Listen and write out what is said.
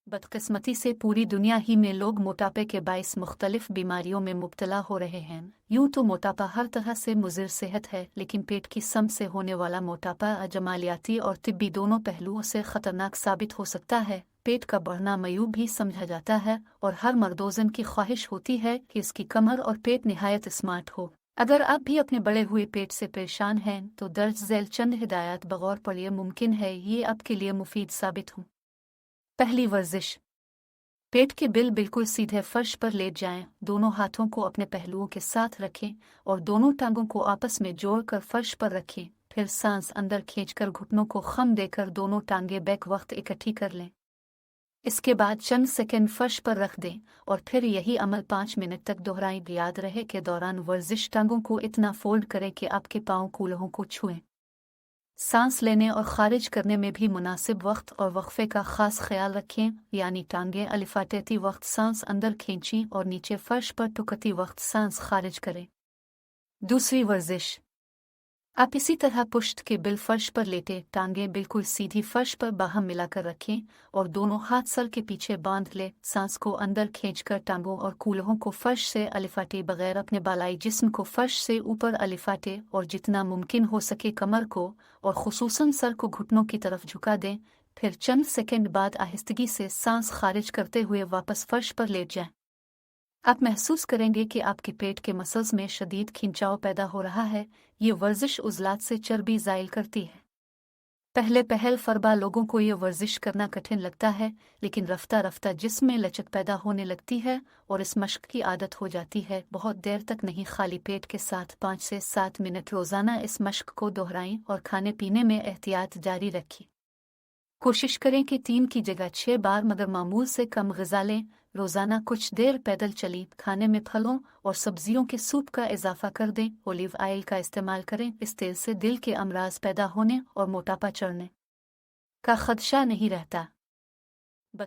बदकिस्मती से पूरी दुनिया ही में लोग मोटापे के बाइस मुख्तलिफ बीमारियों में मुब्तला हो रहे हैं। यूं तो मोटापा हर तरह से मुज़िर सेहत है, लेकिन पेट की सम से होने वाला मोटापा जमालियाती और तिब्बी दोनों पहलुओं से ख़तरनाक साबित हो सकता है। पेट का बढ़ना मयूब भी समझा जाता है और हर मर्दोज़न की ख्वाहिश होती है कि इसकी कमर और पेट निहायत स्मार्ट हो। अगर आप भी अपने बढ़े हुए पेट से परेशान हैं तो दर्ज झैल चंद हिदायत बगौर पढ़िए, मुमकिन है ये आपके लिए मुफीद साबित हों। पहली वर्जिश। पेट के बिल्कुल सीधे फर्श पर लेट जाएं, दोनों हाथों को अपने पहलुओं के साथ रखें और दोनों टांगों को आपस में जोड़कर फर्श पर रखें। फिर सांस अंदर खींचकर घुटनों को खम देकर दोनों टांगें बैक वक्त इकट्ठी कर लें। इसके बाद चंद सेकंड फर्श पर रख दें और फिर यही अमल 5 मिनट तक दोहराएं। याद रहे कि दौरान वर्जिश टांगों को इतना फोल्ड करें कि आपके पांव कूल्हों को छुएं। सांस लेने और खारिज करने में भी मुनासिब वक्त और वक्फे का खास ख्याल रखें, यानी टांगें अलिफाटती वक्त सांस अंदर खींची और नीचे फर्श पर टुकती वक्त सांस खारिज करें। दूसरी वर्जिश। आप इसी तरह पुश्त के बिल फर्श पर लेटे टांगें बिल्कुल सीधी फर्श पर बाहम मिलाकर रखें और दोनों हाथ सर के पीछे बांध लें। सांस को अंदर खींचकर टांगों और कूल्हों को फर्श से अलिफाटे बगैर अपने बालाई जिस्म को फर्श से ऊपर अलिफाटे और जितना मुमकिन हो सके कमर को और खुसूसन सर को घुटनों की तरफ झुका दें। फिर चंद सेकंड बाद आहिस्तगी से सांस खारिज करते हुए वापस फर्श पर लेट जाएं। आप महसूस करेंगे कि आपके पेट के मसल्स में शदीद खिंचाव पैदा हो रहा है। ये वर्जिश उज़लात से चर्बी ज़ाइल करती है। पहले पहल फरबा लोगों को ये वर्जिश करना कठिन लगता है, लेकिन रफ्ता रफ्ता जिस्म में लचक पैदा होने लगती है और इस मश्क की आदत हो जाती है। बहुत देर तक नहीं, खाली पेट के साथ 5 से 7 मिनट रोज़ाना इस मश्क को दोहराएं और खाने पीने में एहतियात जारी रखें। कोशिश करें कि 3 की जगह 6 बार मगर मामूल से कम ग़िज़ा लें। रोज़ाना कुछ देर पैदल चलें। खाने में फलों और सब्जियों के सूप का इजाफा कर दें। ओलिव ऑयल का इस्तेमाल करें। इस तेल से दिल के अमराज पैदा होने और मोटापा चढ़ने का खदशा नहीं रहता।